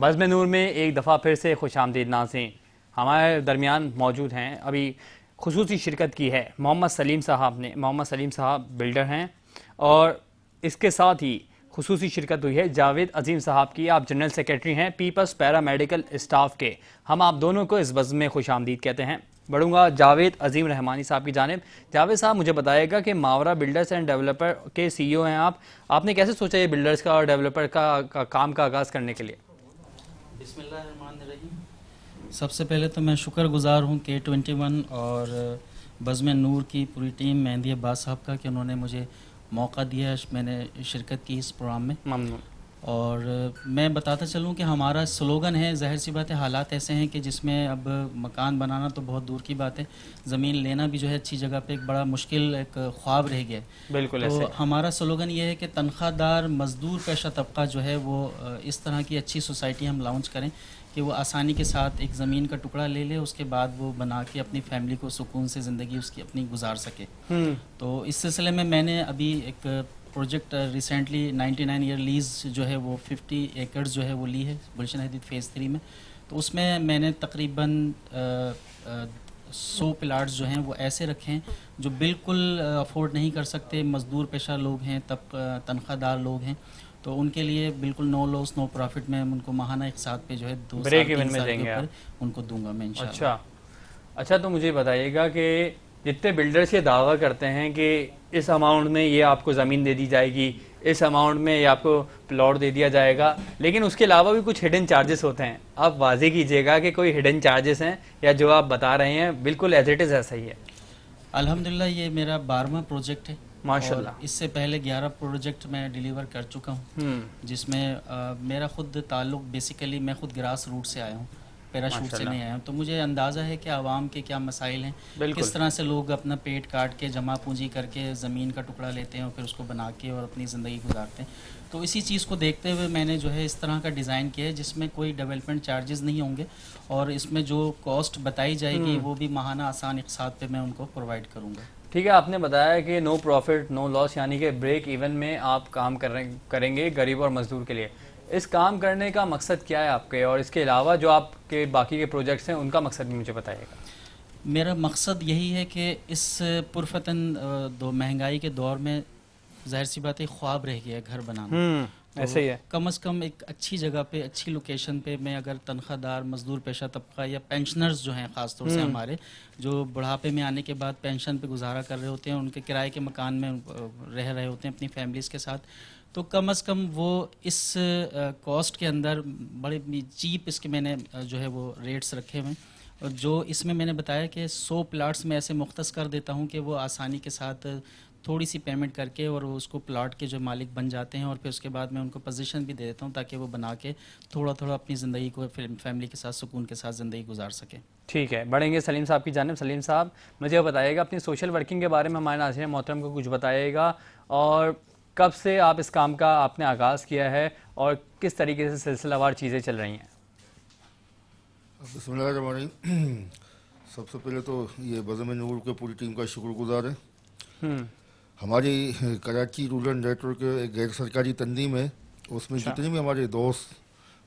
बज़्म नूर में एक दफ़ा फिर से खुशामदीद नाज़रीन। हमारे दरमियान मौजूद हैं, अभी खुसूसी शिरकत की है मोहम्मद सलीम साहब ने। मोहम्मद सलीम साहब बिल्डर हैं और इसके साथ ही खुसूसी शिरकत हुई है जावेद अजीम साहब की। आप जनरल सेक्रेटरी हैं पीपल्स पैरा मेडिकल स्टाफ के। हम आप दोनों को इस बज़्म में खुशामदीद कहते हैं। बढ़ूंगा जावेद अजीम रहमानी साहब की जानिब। जावेद साहब, मुझे बताइएगा कि मावरा बिल्डर्स एंड डेवलपर के CEO हैं आप। आपने कैसे सोचा ये बिल्डर्स का और डेवलपर का काम का आगाज़ करने के लिए? बिस्मिल्लाहिर्रहमानिर्रहीम। सबसे पहले तो मैं शुक्रगुजार हूँ K21 और बज़्म नूर की पूरी टीम, मेहंदी अब्बास साहब का, कि उन्होंने मुझे मौका दिया, मैंने शिरकत की इस प्रोग्राम में। ममनून। और मैं बताता चलूँ कि हमारा स्लोगन है, ज़ाहिर सी बात है हालात ऐसे हैं कि जिसमें अब मकान बनाना तो बहुत दूर की बात है, ज़मीन लेना भी जो है अच्छी जगह पे एक बड़ा मुश्किल एक ख्वाब रह गया है। बिल्कुल तो ऐसे। हमारा स्लोगन ये है कि तनख्वाहदार मज़दूर पेशा तबका जो है वो इस तरह की अच्छी सोसाइटी हम लॉन्च करें कि वो आसानी के साथ एक ज़मीन का टुकड़ा ले ले, उसके बाद वो बना के अपनी फैमिली को सुकून से ज़िंदगी उसकी अपनी गुजार सके। तो इस सिलसिले में मैंने अभी एक प्रोजेक्ट रिसेंटली 99 ईयर लीज़ जो है वो 50 एकड़ जो है वो ली है गुलशन हदीद फ़ेज़ 3 में। तो उसमें मैंने तकरीबन 100 प्लाट्स जो हैं वो ऐसे रखे हैं जो बिल्कुल अफोर्ड नहीं कर सकते, मज़दूर पेशा लोग हैं, तब तनख्वाहदार लोग हैं, तो उनके लिए बिल्कुल नो लॉस नो प्रॉफिट में उनको माहाना एक साथ पे जो है 2 साल 3 साल के ऊपर उनको दूंगा मैं इंशाल्लाह। अच्छा, तो मुझे बताइएगा कि जितने बिल्डर्स ये दावा करते हैं कि इस अमाउंट में ये आपको ज़मीन दे दी जाएगी, इस अमाउंट में ये आपको प्लॉट दे दिया जाएगा, लेकिन उसके अलावा भी कुछ हिडन चार्जेस होते हैं। आप वाजे कीजिएगा कि कोई हिडन चार्जेस हैं या जो आप बता रहे हैं बिल्कुल एज इट इज़ ऐसा ही है? अल्हम्दुलिल्लाह ये मेरा 12वां प्रोजेक्ट है माशाल्लाह। और इससे पहले 11 प्रोजेक्ट मैं डिलीवर कर चुका हूँ, जिसमें मेरा खुद ताल्लुक़ बेसिकली मैं खुद ग्रास रूट से आया हूँ, पैराशूट से नहीं आया हूँ। तो मुझे अंदाज़ा है कि आवाम के क्या मसाइल हैं, किस तरह से लोग अपना पेट काट के जमा पूंजी करके ज़मीन का टुकड़ा लेते हैं और फिर उसको बना के और अपनी ज़िंदगी गुजारते हैं। तो इसी चीज़ को देखते हुए मैंने जो है इस तरह का डिज़ाइन किया है जिसमें कोई डेवलपमेंट चार्जेस नहीं होंगे और इसमें जो कॉस्ट बताई जाएगी वो भी माहाना आसान इक़साद पे मैं उनको प्रोवाइड करूँगा। ठीक है, आपने बताया कि नो प्रॉफिट नो लॉस, यानी कि ब्रेक इवन में आप काम करेंगे गरीब और मजदूर के लिए। इस काम करने का मकसद क्या है आपके, और इसके अलावा जो आपके बाकी के प्रोजेक्ट्स हैं उनका मकसद भी मुझे बताइएगा। मेरा मकसद यही है कि इस पुरफतन महंगाई के दौर में ज़ाहिर सी बात है ख्वाब रह गया है घर बनाना। तो ऐसे ही है। कम से कम एक अच्छी जगह पे, अच्छी लोकेशन पे मैं अगर तनख्वाहदार मजदूर पेशा तबका या पेंशनर्स जो हैं ख़ास तौर से हमारे जो बुढ़ापे में आने के बाद पेंशन पे गुजारा कर रहे होते हैं, उनके किराए के मकान में रह रहे होते हैं अपनी फैमिलीज़ के साथ, तो कम से कम वो इस कॉस्ट के अंदर बड़े चीप इसके मैंने जो है वो रेट्स रखे हुए हैं। और जो इसमें मैंने बताया कि 100 प्लाट्स में ऐसे मुख्तस कर देता हूँ कि वो आसानी के साथ थोड़ी सी पेमेंट करके और उसको प्लाट के जो मालिक बन जाते हैं और फिर उसके बाद मैं उनको पोजीशन भी दे देता हूँ ताकि वो बना के थोड़ा थोड़ा अपनी ज़िंदगी को फैमिली के साथ सुकून के साथ ज़िंदगी गुजार सके। ठीक है, बढ़ेंगे सलीम साहब की जानिब। सलीम साहब, मुझे बताइएगा अपनी सोशल वर्किंग के बारे में, हमारे नाज़रीन मोहतरम को कुछ बताइएगा, और कब से आप इस काम का आपने आगाज़ किया है और किस तरीके से सिलसिलावार चीज़ें चल रही हैं? बिस्मिल्लाहिर्रहमानिर्रहीम। सबसे पहले तो ये बज़्म नूर के पूरी टीम का शुक्रगुजार है। हमारी कराची रूरल नेटवर्क एक गैर सरकारी तंजीम है, उसमें जितने भी हमारे दोस्त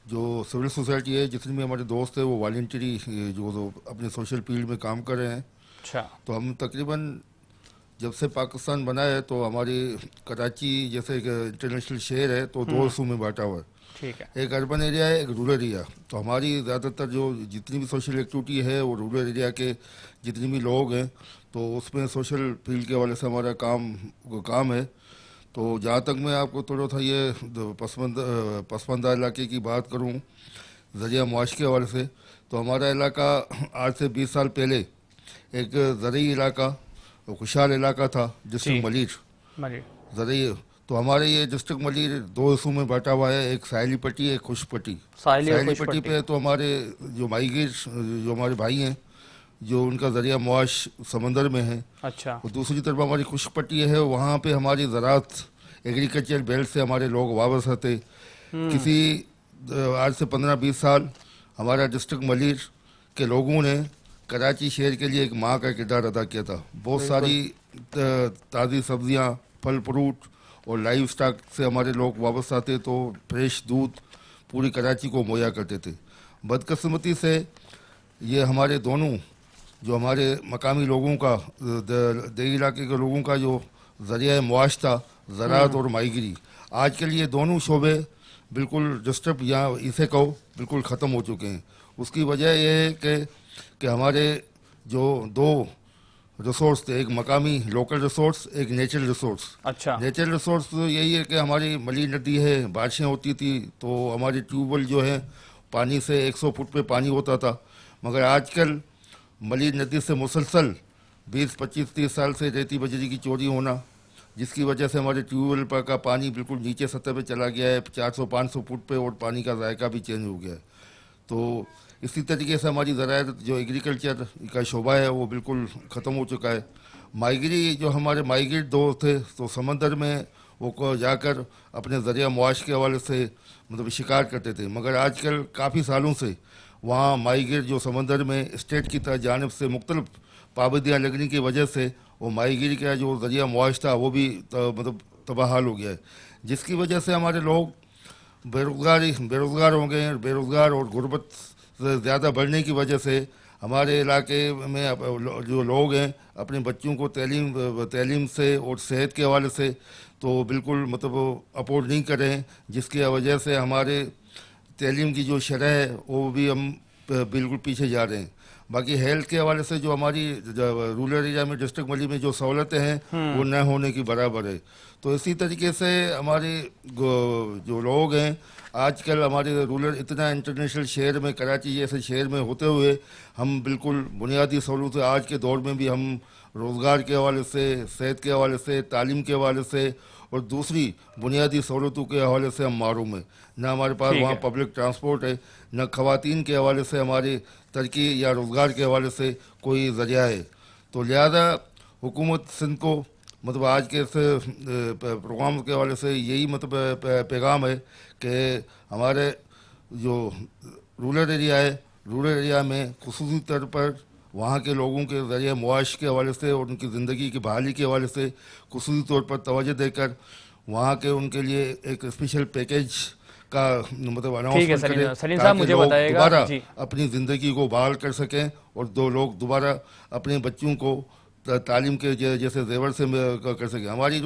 जो सिविल सोसाइटी है, जितने भी हमारे दोस्त हैं वो वॉलंटरी जो अपने सोशल फील्ड में काम कर रहे हैं। अच्छा। तो हम तकरीबन जब से पाकिस्तान बना है तो हमारी कराची जैसे एक इंटरनेशनल शहर है तो 2 हिस्सों में बांटा हुआ है। ठीक है। एक अर्बन एरिया है, एक रूरल एरिया। तो हमारी ज़्यादातर जो जितनी भी सोशल एक्टिविटी है वो रूरल एरिया के जितने भी लोग हैं तो उसमें सोशल फील्ड के हवाले से हमारा काम है। तो जहाँ तक मैं आपको थोड़ा सा ये पसमानदा इलाके की बात करूँ ज़रिया मुआश के हवाले से, तो हमारा इलाका आज से 20 साल पहले एक ज़रूरी इलाका खुशहाल इलाका था, डिस्ट्रिक्ट मलिर ज़रूरी। तो हमारे ये डिस्ट्रिक्ट मलिर 2 हिस्सों में बांटा हुआ है, एक साहिली पट्टी एक खुश पट्टी। साहिली पट्टी पे तो हमारे जो माइग्रेट जो हमारे भाई हैं जो उनका ज़रिया मुआश समंदर में है। अच्छा। और दूसरी तरफ हमारी खुश पट्टी है, वहाँ पे हमारी ज़राअत एग्रीकल्चर बेल्ट से हमारे लोग वाबस्ता थे। किसी आज से 15-20 साल हमारा डिस्ट्रिक्ट मलिर के लोगों ने कराची शहर के लिए एक माँ का किरदार अदा किया था। बहुत सारी ताज़ी सब्जियाँ, फल फ्रूट और लाइव स्टॉक से हमारे लोग वापस आते तो फ्रेश दूध पूरी कराची को मुहैया करते थे। बदकिस्मती से ये हमारे दोनों जो हमारे मकामी लोगों का देही इलाके के लोगों का जो ज़रिया मुआश था ज़राअत और माहीगिरी, आजकल ये दोनों शोबे बिल्कुल डिस्टर्ब या इसे कहो बिल्कुल ख़त्म हो चुके हैं। उसकी वजह यह है कि हमारे जो दो रिसोर्स थे, एक मकामी लोकल रिसोर्स, एक नेचुरल रिसोर्स। अच्छा। नेचुरल रिसोर्स यही है कि हमारी मली नदी है, बारिशें होती थी तो हमारे ट्यूबवेल जो है पानी से 100 फुट पे पानी होता था, मगर आजकल मली नदी से मुसलसल 20, 25, 30 साल से रेती बजरी की चोरी होना, जिसकी वजह से हमारे ट्यूबवेल पर का पानी बिल्कुल नीचे सतह पे चला गया है 400-500 फुट पे, और पानी का जायका भी चेंज हो गया है। तो इसी तरीके से हमारी ज़राअत जो एग्रीकल्चर का शोबा है वो बिल्कुल ख़त्म हो चुका है। माहीगिरी जो हमारे माहीगिर दोस्त थे तो समंदर में वो जाकर अपने ज़रिया मुआश के हवाले से मतलब शिकार करते थे, मगर आजकल काफ़ी सालों से वहाँ माहीगिर जो समंदर में स्टेट की जानिब से मुख्तलिफ पाबंदियाँ लगने की वजह से वो माहीगिरी का जो ज़रिया मुआश था वो भी मतलब तबाहाल हो गया है, जिसकी वजह से हमारे लोग बेरोज़गार हो गए हैं। बेरोज़गार और गुर्बत ज़्यादा बढ़ने की वजह से हमारे इलाके में जो लोग हैं अपने बच्चों को तालीम से और सेहत के हवाले से तो बिल्कुल मतलब अफोर्ड नहीं कर रहे हैं, जिसकी वजह से हमारे तालीम की जो शरह है वो भी हम बिल्कुल पीछे जा रहे हैं। बाकी हेल्थ के हवाले से जो हमारी रूरल एरिया में डिस्ट्रिक्ट मली में जो सहूलतें हैं वो न होने की बराबर है। तो इसी तरीके से हमारे जो लोग हैं आजकल हमारे रूरल इतना इंटरनेशनल शहर में कराची जैसे शहर में होते हुए हम बिल्कुल बुनियादी सहूलतें आज के दौर में भी हम रोज़गार के हवाले से, सेहत के हवाले से, तालीम के हवाले से और दूसरी बुनियादी सहूलतों के हवाले से हम मारूम है। न हमारे पास वहाँ पब्लिक ट्रांसपोर्ट है, न ख़वातीन के हवाले से हमारे तरक्की या रोज़गार के हवाले से कोई ज़रिया है। तो लिहाजा हुकूमत सिंध को मतलब आज के इस प्रोग्राम के हवाले से यही मतलब पैगाम है कि हमारे जो रूरल एरिया है, रूरल एरिया में खुसूसी तौर पर वहाँ के लोगों के ज़रिए मुआश के हवाले से और उनकी ज़िंदगी की बहाली के हवाले से खुसूसी तौर पर तवज्जो देकर वहाँ के उनके लिए एक स्पेशल पैकेज का मतलब अनाउंसमेंट करें सलीम साहब मुझे बताइएगा दोबारा अपनी ज़िंदगी को बहाल कर सकें और दो लोग दोबारा अपने बच्चों को तालीम के जैसे जेवर से कर सकें। हमारी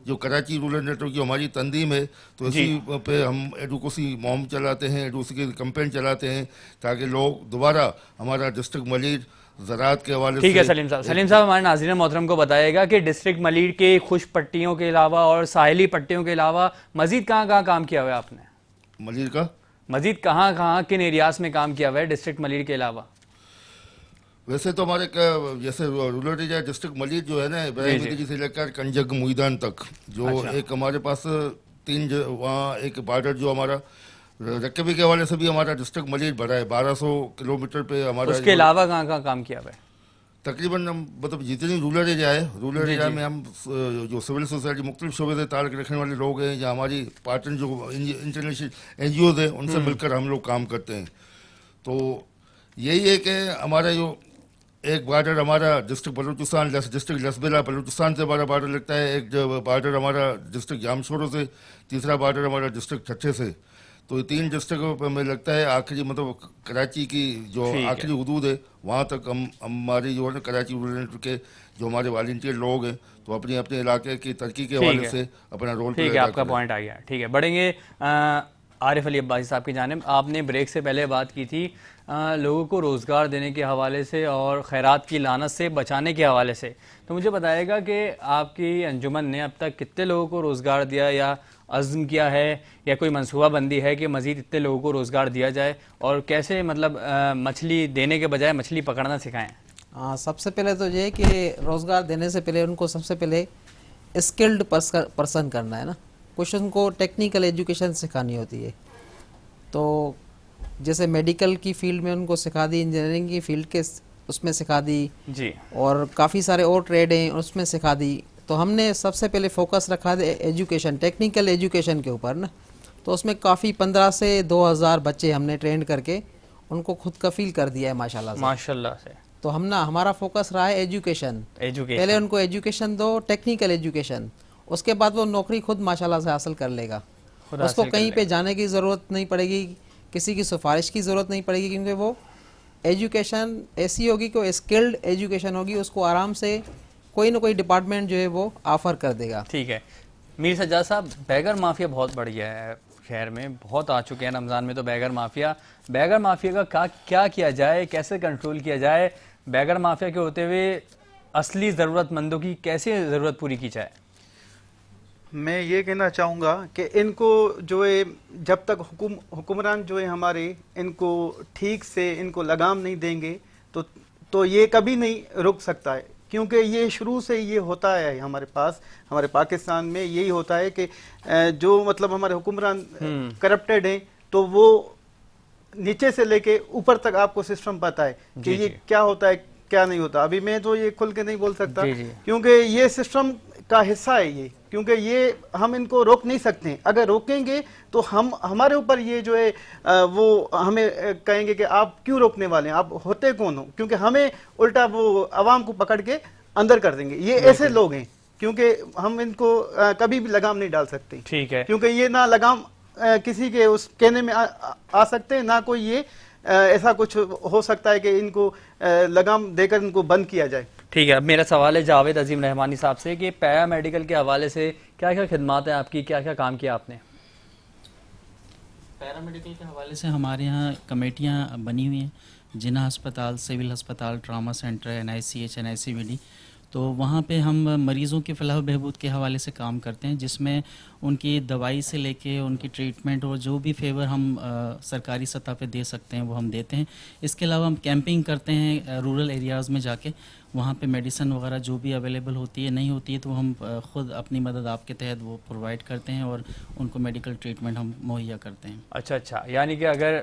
जो कराची रूरल नेटवर्क की हमारी तंजीम है तो इसी पे हम एडवोकेसी मुहिम चलाते हैं, एडवोकेसी कैंपेन चलाते हैं ताकि लोग दोबारा हमारा डिस्ट्रिक्ट मलीर ज़राअत के हवाले से। ठीक है सलीम साहब हमारे नाज़रीन मोहतरम को बताइएगा कि डिस्ट्रिक्ट मलीर के खुश पट्टियों के अलावा और साहिली पट्टियों के अलावा मजीद कहाँ काम किया हुआ है आपने? मलीर का मजीद कहाँ किन एरियाज में काम किया हुआ है डिस्ट्रिक्ट मलीर के अलावा? वैसे तो हमारे जैसे रूरल एरिया डिस्ट्रिक्ट मलीर जो है ना इब्राहिम से लेकर कंजग मुईदान तक जो एक हमारे पास 3 वहाँ एक बॉर्डर जो हमारा रकबे के हवाले से भी हमारा डिस्ट्रिक्ट मलीर बढ़ा है 1200 किलोमीटर पे हमारा। उसके अलावा कहाँ काम किया हुआ है? तकरीबन हम मतलब जितनी रूरल एरिया है रूरल एरिया में हम जो सिविल सोसाइटी मुख्तलिफ शोबे से ताल्लुक़ रखने वाले लोग हैं या हमारी पार्टनर जो इंटरनेशनल NGOs हैं उनसे मिलकर हम लोग काम करते हैं। तो यही है कि हमारा जो एक बॉर्डर हमारा डिस्ट्रिक्ट बलूचिस्तान डिस्ट्रिक्ट लसबेला बलूचिस्तान से हमारा बॉर्डर लगता है, एक बॉर्डर हमारा डिस्ट्रिक्ट जामशोरो से, तीसरा बॉर्डर हमारा डिस्ट्रिक्ट ठट्ठे से। तो ये 3 डिस्ट्रिक्ट में लगता है आखिरी मतलब कराची की जो आखिरी हदूद है वहाँ तक हम हमारी जो है ना कराची रूरल के जो हमारे वॉलंटियर लोग हैं तो अपने अपने इलाके की तरक्की के हवाले से अपना रोल। ठीक है, आपका पॉइंट आ गया। ठीक है, बढ़ेंगे आरिफ अली अब्बासी साहब की जानिब। आपने ब्रेक से पहले बात की थी लोगों को रोज़गार देने के हवाले से और खैरात की लानत से बचाने के हवाले से, तो मुझे बताएगा कि आपकी अंजुमन ने अब तक कितने लोगों को रोज़गार दिया या अज़्म किया है या कोई मनसूबा बंदी है कि मज़ीद इतने लोगों को रोज़गार दिया जाए, और कैसे मतलब मछली देने के बजाय मछली पकड़ना सिखाएं? सबसे पहले तो ये कि रोज़गार देने से पहले उनको सबसे पहले स्किल्ड पर्सन करना है ना, कुछ उनको टेक्निकल एजुकेशन सिखानी होती है। तो जैसे मेडिकल की फील्ड में उनको सिखा दी, इंजीनियरिंग की फील्ड के उसमें सिखा दी जी, और काफ़ी सारे और ट्रेड हैं उसमें सिखा दी। तो हमने सबसे पहले फोकस रखा था एजुकेशन, टेक्निकल एजुकेशन के ऊपर ना। तो उसमें काफ़ी 15 से 2000 बच्चे हमने ट्रेंड करके उनको खुद कफील कर दिया है माशाल्लाह से। तो हमारा फोकस रहा है एजुकेशन। पहले उनको एजुकेशन दो, टेक्निकल एजुकेशन, उसके बाद वो नौकरी खुद माशाल्लाह से हासिल कर लेगा। खुद उसको हासिल कर कहीं ले। पे जाने की ज़रूरत नहीं पड़ेगी, किसी की सिफारिश की ज़रूरत नहीं पड़ेगी, क्योंकि वो एजुकेशन ऐसी होगी कि स्किल्ड एजुकेशन होगी, उसको आराम से कोई ना कोई डिपार्टमेंट जो है वो ऑफ़र कर देगा। ठीक है। मीर सज्जाद साहब, बैगर माफिया बहुत बढ़ गया है शहर में, बहुत आ चुके हैं रमज़ान में तो बैगर माफिया का क्या किया जाए, कैसे कंट्रोल किया जाए, बैगर माफिया के होते हुए असली ज़रूरतमंदों की कैसे ज़रूरत पूरी की जाए? मैं ये कहना चाहूँगा कि इनको जो है, जब तक हुक्मरान जो है हमारे इनको ठीक से इनको लगाम नहीं देंगे तो ये कभी नहीं रुक सकता है, क्योंकि ये शुरू से ये होता है हमारे पास, हमारे पाकिस्तान में यही होता है कि जो मतलब हमारे हुक्मरान करप्टेड हैं, तो वो नीचे से लेके ऊपर तक आपको सिस्टम पता है कि ये क्या होता है क्या नहीं होता। अभी मैं तो ये खुल के नहीं बोल सकता, क्योंकि ये सिस्टम का हिस्सा है ये, क्योंकि ये हम इनको रोक नहीं सकते। अगर रोकेंगे तो हमारे ऊपर ये जो है वो हमें कहेंगे कि आप क्यों रोकने वाले हैं, आप होते कौन हो, क्योंकि हमें उल्टा वो आवाम को पकड़ के अंदर कर देंगे। ये ऐसे लोग हैं, क्योंकि हम इनको कभी भी लगाम नहीं डाल सकते। ठीक है, क्योंकि ये ना लगाम किसी के उस कहने में आ सकते हैं, ना कोई ये ऐसा कुछ हो सकता है कि इनको लगाम देकर इनको बंद किया जाए। ठीक है। अब मेरा सवाल है जावेद अजीम रहमानी साहब से कि पैरा मेडिकल के हवाले से क्या क्या खिदमात है आपकी, क्या क्या काम किया आपने? पैरामेडिकल के हवाले से हमारे यहाँ कमेटियाँ बनी हुई हैं, जिना अस्पताल, सिविल अस्पताल, ट्रामा सेंटर, NICH, NICVD। तो वहाँ पे हम मरीज़ों की फलाह बहबूद के हवाले से काम करते हैं, जिसमें उनकी दवाई से लेके उनकी ट्रीटमेंट और जो भी फेवर हम सरकारी सतह पे दे सकते हैं वो हम देते हैं। इसके अलावा हम कैंपिंग करते हैं रूरल एरियाज़ में जाके, वहाँ पे मेडिसिन वगैरह जो भी अवेलेबल होती है, नहीं होती है तो हम ख़ुद अपनी मदद आपके तहत वो प्रोवाइड करते हैं और उनको मेडिकल ट्रीटमेंट हम मुहैया करते हैं। अच्छा, यानी कि अगर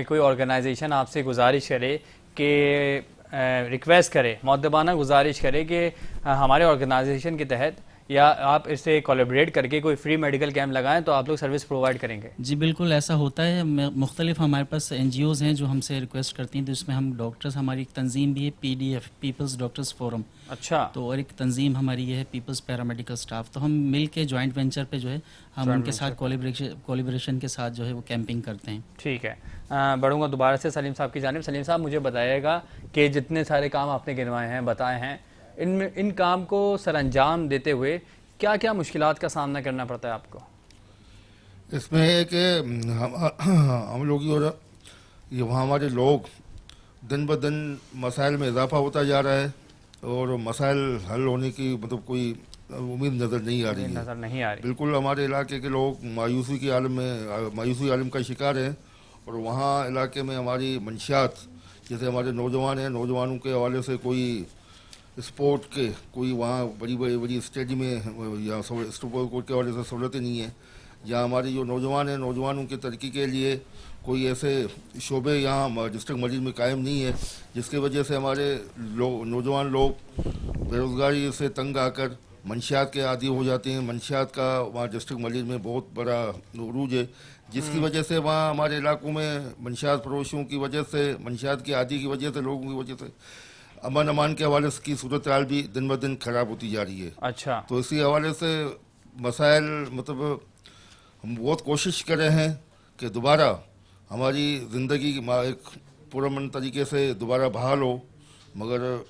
कोई ऑर्गेनाइजेशन आपसे गुजारिश करे कि रिक्वेस्ट करे, मुअद्दबाना गुजारिश करे कि हमारे ऑर्गेनाइजेशन के तहत या आप इससे कोलैबोरेट करके कोई फ्री मेडिकल कैंप लगाएं, तो आप लोग सर्विस प्रोवाइड करेंगे? जी बिल्कुल, ऐसा होता है। मुख्तलिफ हमारे पास NGOs हैं जो हमसे रिक्वेस्ट करती हैं, तो इसमें हम डॉक्टर्स, हमारी एक तंजीम भी है PDF, पीपल्स डॉक्टर्स फोरम। अच्छा। तो और एक तंजीम हमारी ये है पीपल्स पैरामेडिकल स्टाफ। तो हम मिल के जॉइंट वेंचर पे जो है हम उनके साथ कोलिब्रेशन के साथ जो है वो कैंपिंग करते हैं। ठीक है। बढ़ूंगा दोबारा से सलीम साहब की जानिब। सलीम साहब, मुझे बताइएगा कि जितने सारे काम आपने गिनवाए हैं, बताए हैं, इन काम को सरअंजाम देते हुए क्या क्या मुश्किलात का सामना करना पड़ता है आपको? इसमें है कि हम लोग ये वहाँ हमारे लोग दिन ब दिन मसाइल में इजाफा होता जा रहा है और मसाइल हल होने की मतलब कोई उम्मीद नज़र नहीं आ रही है। बिल्कुल हमारे इलाके के लोग मायूसी आलम का शिकार हैं और वहाँ इलाके में हमारी मंशियात, जैसे हमारे नौजवान हैं, नौजवानों के हवाले से कोई स्पोर्ट के कोई वहाँ बड़ी स्टेडियम में या स्पोर्ट कोर्ट के हवाले से सहूलतें नहीं है, या हमारे जो नौजवान हैं, नौजवानों की तरक्की के लिए कोई ऐसे शोबे यहाँ डिस्ट्रिक्ट मजीद में कायम नहीं है, जिसकी वजह से हमारे नौजवान लोग बेरोज़गारी से तंग आकर मंशियात के आदी हो जाते हैं। मंशियात का वहाँ डिस्ट्रिक्ट मजीद में बहुत बड़ा उरूज है, जिसकी वजह से वहाँ हमारे इलाकों में मंशियात फरोशों की वजह से, मंशियात की आदी की वजह से, लोगों की वजह से अमान के हवाले की सूरत हाल भी दिन ब दिन खराब होती जा रही है। अच्छा। तो इसी हवाले से मसाइल मतलब हम बहुत कोशिश कर रहे हैं कि दोबारा हमारी ज़िंदगी एक पुरअमन तरीके से दोबारा बहाल हो, मगर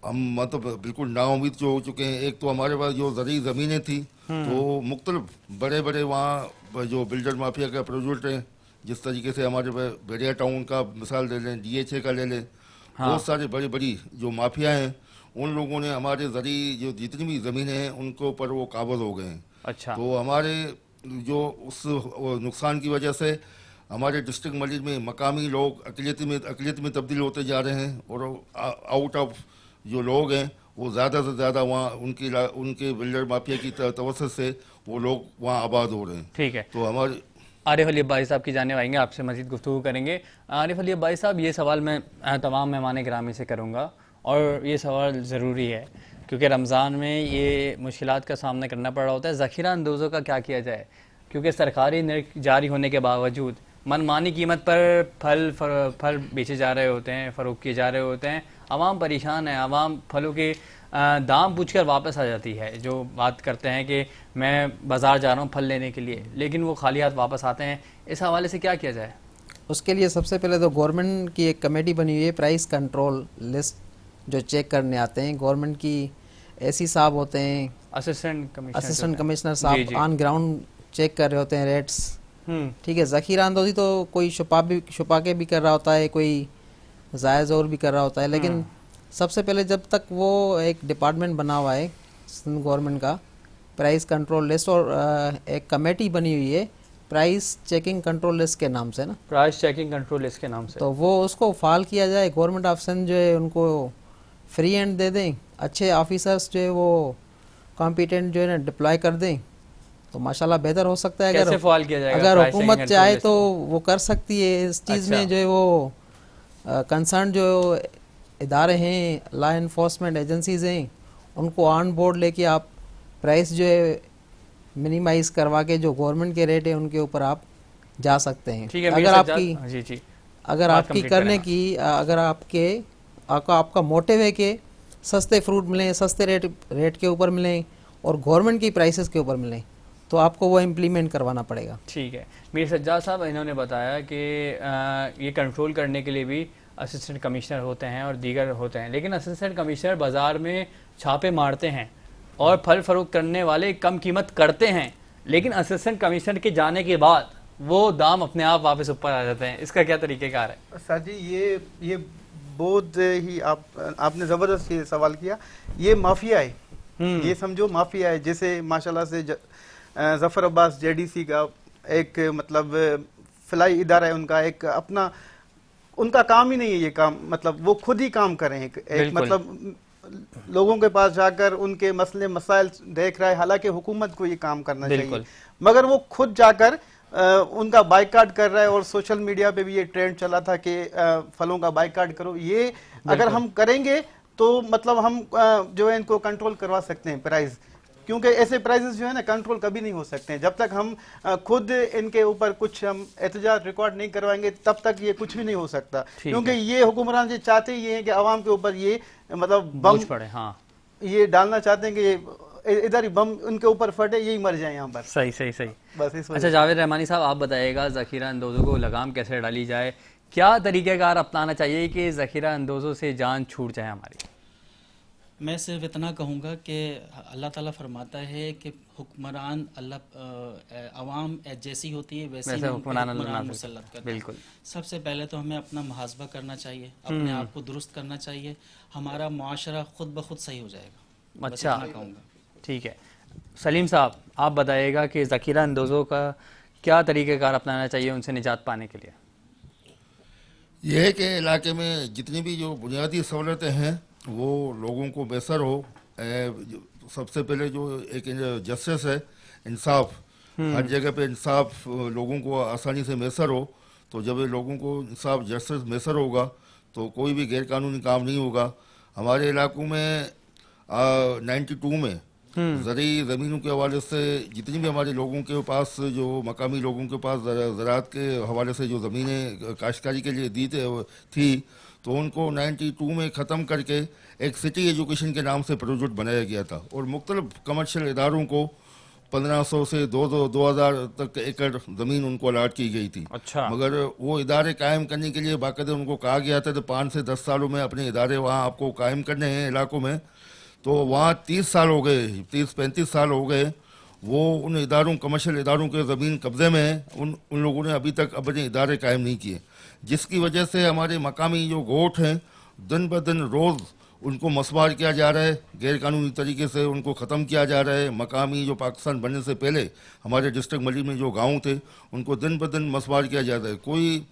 हम मतलब बिल्कुल नाउम्मीद जो हो चुके हैं। एक तो हमारे पास जो ज़मीनें थी तो मुख्तलिफ बड़े बड़े वहाँ जो बिल्डर माफिया का प्रोजेक्ट हैं, जिस तरीके से हमारे बेरिया टाउन का मिसाल ले लें, DHA का ले लें, बहुत सारे बड़ी बड़ी जो माफिया हैं, उन लोगों ने हमारे जो जितनी भी ज़मीनें हैं उनको पर वो काबज़ हो गए हैं। अच्छा। तो हमारे जो उस नुकसान की वजह से हमारे डिस्ट्रिक्ट मजीद में मकामी लोग अक़लियत में तब्दील होते जा रहे हैं और आउट ऑफ जो लोग हैं वो ज़्यादा से ज़्यादा वहाँ उनके बिल्डर माफिया की तवज्जो से वो लोग वहाँ आबाद हो रहे हैं। ठीक है। तो हमारे आरिफ अली अब्बासी साहब की जानिब आएंगे, आपसे मज़ीद गुफ्तगू करेंगे। आरिफ अली अब्बासी साहब, ये सवाल मैं तमाम मेहमान गिरामी से करूँगा और ये सवाल ज़रूरी है क्योंकि रमज़ान में ये मुश्किलात का सामना करना पड़ रहा होता है। ज़ख़ीरा अंदोज़ों का क्या किया जाए, क्योंकि सरकारी नर्क जारी होने के बावजूद मनमानी कीमत पर फल बेचे जा रहे होते हैं, फ़रोख्त किए जा रहे होते हैं, आवाम परेशान है, आवाम फलों के दाम पूछकर वापस आ जाती है। जो बात करते हैं कि मैं बाज़ार जा रहा हूँ फल लेने के लिए, लेकिन वो खाली हाथ वापस आते हैं। इस हवाले से क्या किया जाए? उसके लिए सबसे पहले तो गवर्नमेंट की एक कमेटी बनी हुई है, प्राइस कंट्रोल लिस्ट जो चेक करने आते हैं। गवर्नमेंट की ऐसी साहब होते हैं, असिस्टेंट कमिश्नर जी, साहब जी। ऑन ग्राउंड चेक कर रहे होते हैं रेट्स। हम्म, ठीक है, ज़ख़ीरा अंदोज़ी तो कोई छुपा के भी कर रहा होता है, कोई जायज़ और भी कर रहा होता है, लेकिन सबसे पहले जब तक वो एक डिपार्टमेंट बना हुआ है गवर्नमेंट का, प्राइस कंट्रोल लिस्ट, और एक कमेटी बनी हुई है प्राइस चेकिंग कंट्रोल लिस्ट के नाम से ना, प्राइस चेकिंग कंट्रोल लिस्ट के नाम से। तो वो उसको फाल किया जाए। गवर्नमेंट ऑफिसर जो है उनको फ्री हैंड दे दें, अच्छे ऑफिसर्स जो है वो कॉम्पिटेंट जो है ना डिप्लॉय कर दें, तो माशाल्लाह बेहतर हो सकता है। कैसे फाल किया जाएगा अगर प्राइस हुकूमत चेकिंग चाहे कंट्रोल तो वो कर सकती है इस चीज़ अच्छा। में। जो है वो कंसर्न जो इदारे हैं, लॉ इन्फोर्समेंट एजेंसीज़ हैं, उनको ऑन बोर्ड लेके आप प्राइस जो है मिनिमाइज़ करवा के जो गवर्नमेंट के रेट है उनके ऊपर आप जा सकते हैं। ठीक है, अगर मीर आपकी सज्जाद, जी जी, अगर बात आपकी कंप्लीट करने करें। की अगर आपका मोटिव है कि सस्ते फ्रूट मिलें, सस्ते रेट के ऊपर मिलें और गवर्नमेंट की प्राइसेस के ऊपर मिलें, तो आपको वो इम्प्लीमेंट करवाना पड़ेगा। ठीक है। मीर सज्जाद साहब, इन्होंने बताया कि ये कंट्रोल करने के लिए भी असिस्टेंट कमिश्नर होते हैं और दीगर होते हैं, लेकिन असिस्टेंट कमिश्नर बाज़ार में छापे मारते हैं और फल फरोख्त करने वाले कम कीमत करते हैं, लेकिन असिस्टेंट कमिश्नर के जाने के बाद वो दाम अपने आप वापस ऊपर आ जाते हैं। इसका क्या तरीक़ेकार है? सर जी, ये बहुत ही आपने ज़बरदस्त ये सवाल किया। ये माफिया है, ये समझो माफिया है। जैसे माशाल्लाह से जफर अब्बास जेडीसी का एक मतलब फलाई इदारा है, उनका एक अपना, उनका काम ही नहीं है ये काम, मतलब वो खुद ही काम करें। एक मतलब लोगों के पास जाकर उनके मसले मसाइल देख रहा है, हालांकि हुकूमत को ये काम करना चाहिए, मगर वो खुद जाकर उनका बाइकाट कर रहा है। और सोशल मीडिया पे भी ये ट्रेंड चला था कि फलों का बाइकाट करो। ये अगर हम करेंगे तो मतलब हम जो है इनको कंट्रोल करवा सकते हैं प्राइस, क्योंकि ऐसे प्राइसेस जो है ना कंट्रोल कभी नहीं हो सकते हैं जब तक हम खुद इनके ऊपर कुछ हम एहतजाज रिकॉर्ड नहीं करवाएंगे, तब तक ये कुछ भी नहीं हो सकता। क्योंकि ये हुक्मरान जी चाहते ही हैं कि आवाम के ऊपर ये मतलब बम पड़े, हाँ, ये डालना चाहते हैं कि इधर ही बम उनके ऊपर फटे, यही मर जाए यहाँ पर। सही सही सही। बस इस अच्छा, जावेद रहमानी साहब, आप बताइएगा ज़ख़ीरा अंदोज़ों को लगाम कैसे डाली जाए? क्या तरीक़ेकार अपनाना चाहिए कि ज़ख़ीरा अंदोज़ों से जान छूट जाए हमारी? मैं सिर्फ इतना कहूँगा कि अल्लाह ताला फरमाता है कि हुक्मरान अवाम जैसी होती है वैसे हुक्मरान मुसल्लत करता है। बिल्कुल। सबसे पहले तो हमें अपना मुहासबा करना चाहिए, अपने आप को दुरुस्त करना चाहिए, हमारा मुआशरा खुद ब खुद सही हो जाएगा। अच्छा, कहूँगा। ठीक है। सलीम साहब, आप बताइएगा कि ज़ख़ीरा अंदोज़ों का क्या तरीक़ेकार अपनाना चाहिए उनसे निजात पाने के लिए? यह है कि इलाके में जितनी भी जो बुनियादी सहूलतें हैं वो लोगों को बेहतर हो। सबसे पहले जो एक जस्टिस है, इंसाफ, हर जगह पे इंसाफ लोगों को आसानी से मैसर हो। तो जब लोगों को इंसाफ जस्टिस मैसर होगा तो कोई भी गैरकानूनी काम नहीं होगा। हमारे इलाकों में 92 में ज़रूरी ज़मीनों के हवाले से जितनी भी हमारे लोगों के पास, जो मकामी लोगों के पास ज़राअत के हवाले से जो ज़मीनें काश्तकारी के लिए दी थी, तो उनको 92 में ख़त्म करके एक सिटी एजुकेशन के नाम से प्रोजेक्ट बनाया गया था और मुख्तलिफ कमर्शियल इदारों को 1500 से 2000 तक एकड़ ज़मीन उनको अलाट की गई थी। अच्छा। मगर वो इदारे कायम करने के लिए बाकायदा उनको कहा गया था तो 5 से 10 सालों में अपने इदारे वहाँ आपको कायम करने हैं इलाकों में। तो वहाँ 30 साल हो गए, 30-35 साल हो गए, वो उन इदारों कमर्शियल इदारों के ज़मीन कब्ज़े में है। उन लोगों ने अभी तक अपने इदारे कायम नहीं किए, जिसकी वजह से हमारे मकामी जो गोट हैं दिन ब दिन रोज़ उनको मसवार किया जा रहा है, गैरकानूनी तरीके से उनको ख़त्म किया जा रहा है। मकामी जो पाकिस्तान बनने से पहले हमारे डिस्ट्रिक्ट मली में जो गाँव थे उनको दिन ब दिन मसवार किया जा रहा है। कोई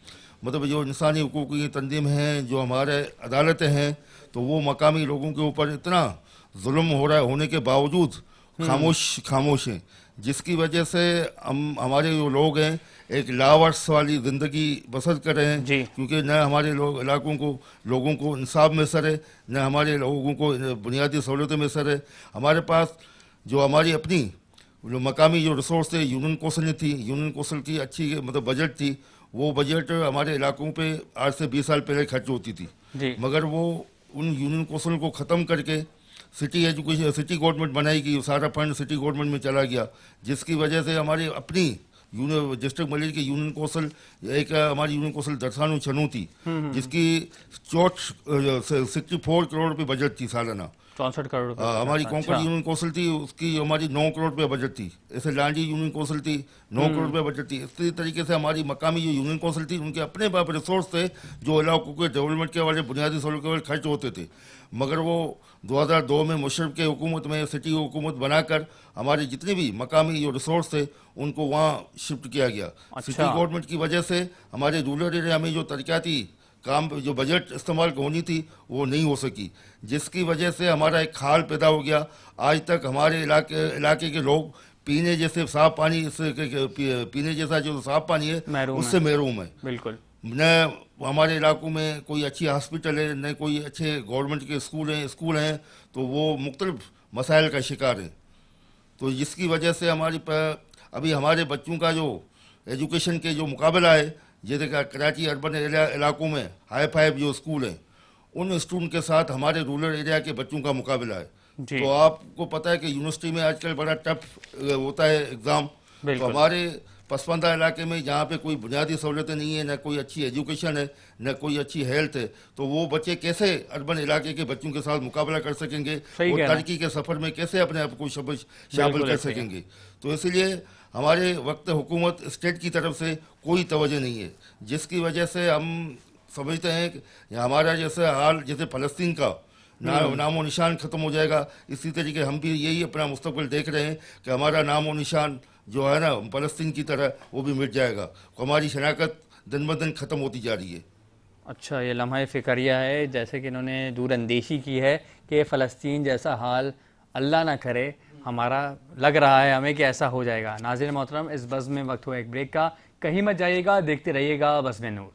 मतलब जो इंसानी हुकूक की तंजीम हैं, जो हमारे अदालतें हैं, तो वो मकामी लोगों के ऊपर इतना जुल्म हो रहा है होने के बावजूद खामोश हैं, जिसकी वजह से हमारे जो लोग हैं एक लावारिस वाली ज़िंदगी बसर कर रहे हैं। क्योंकि न हमारे लोगों को इंसाफ मैसर है, न हमारे लोगों को बुनियादी सहूलतें मैसर है। हमारे पास जो हमारी अपनी जो मकामी जो रिसोर्स थे, यूनियन कौंसिल थी, यूनियन कौंसिल की अच्छी मतलब बजट थी, वो बजट हमारे इलाकों पे आज से 20 साल पहले खर्च होती थी। मगर वो उन यूनियन कौंसिल को ख़त्म करके सिटी एजुकेशन सिटी गवर्नमेंट बनाएगी, सारा फंड सिटी गवर्नमेंट में चला गया, जिसकी वजह से हमारी अपनी डिस्ट्रिक्ट मलेर की यूनियन कौंसिल, एक हमारी यूनियन कौंसिल दरसानू छनू थी, जिसकी 64 करोड़ रुपये बजट थी सालाना। 64 करोड़ रुपए। हमारी अच्छा। कॉन्कर्ड यूनियन कौंसिल थी, उसकी हमारी 9 करोड़ रुपये बजट थी। ऐसे लांडी यूनियन कौंसिल थी, 9 करोड़ रुपये बजट थी। इसी तरीके से हमारी मकामी जो यूनियन कौंसिल थी, उनके अपने बाप रिसोर्स थे जो इलाकों के डेवलपमेंट के वाले बुनियादी सहूलत के वाले खर्च होते थे, मगर वो 2002 में मुशर्रफ के हुकूमत में सिटी हुकूमत बनाकर हमारे जितने भी मकामी जो रिसोर्स थे उनको वहाँ शिफ्ट किया गया। सिटी गवर्नमेंट की वजह से हमारे रूरल एरिया में जो तरक्याती काम जो बजट इस्तेमाल होनी थी वो नहीं हो सकी, जिसकी वजह से हमारा एक खाल पैदा हो गया। आज तक हमारे इलाके के लोग पीने जैसे साफ पानी पीने जैसा जो साफ पानी है उससे महरूम है। बिल्कुल। न हमारे इलाकों में कोई अच्छी हॉस्पिटल है, न कोई अच्छे गवर्नमेंट के स्कूल हैं, तो वो मुख्तलिफ मसाइल का शिकार हैं। तो जिसकी वजह से अभी हमारे बच्चों का जो एजुकेशन के जो मुकाबला है, जैसे कि कराची अर्बन इलाकों में हाई फाइव जो स्कूल हैं, उन स्टूडेंट के साथ हमारे रूरल एरिया के बच्चों का मुकाबला है। तो आपको पता है कि यूनिवर्सिटी में आजकल बड़ा टफ होता है एग्ज़ाम। तो हमारे पसमानदा इलाके में जहाँ पे कोई बुनियादी सहूलतें नहीं है, न कोई अच्छी एजुकेशन है, न कोई अच्छी हेल्थ है, तो वो बच्चे कैसे अर्बन इलाके के बच्चों के साथ मुकाबला कर सकेंगे, वो तरक्की के सफ़र में कैसे अपने आप को शामिल कर सकेंगे। तो इसलिए हमारे वक्त हुकूमत स्टेट की तरफ से कोई तवज्जो नहीं है, जिसकी वजह से हम समझते हैं कि हमारा जैसे हाल जैसे फ़लस्तीन का नामो निशान ख़त्म हो जाएगा, इसी तरीके हम भी यही अपना मुस्तकबिल देख रहे हैं कि हमारा नामो निशान जो है ना फ़लस्तीन की तरह वो भी मिट जाएगा। हमारी शनाख्त दिन ब दिन ख़त्म होती जा रही है। अच्छा, ये लम्हा फ़िक्रिया है, जैसे कि इन्होंने दूरअंदेशी की है कि फ़लस्तीन जैसा हाल अल्लाह ना करे, हमारा लग रहा है हमें कि ऐसा हो जाएगा। नाज़रीन मोहतरम, इस बज़्म में वक्त हुआ एक ब्रेक का, कहीं मत जाइएगा, देखते रहिएगा बज़्म नूर।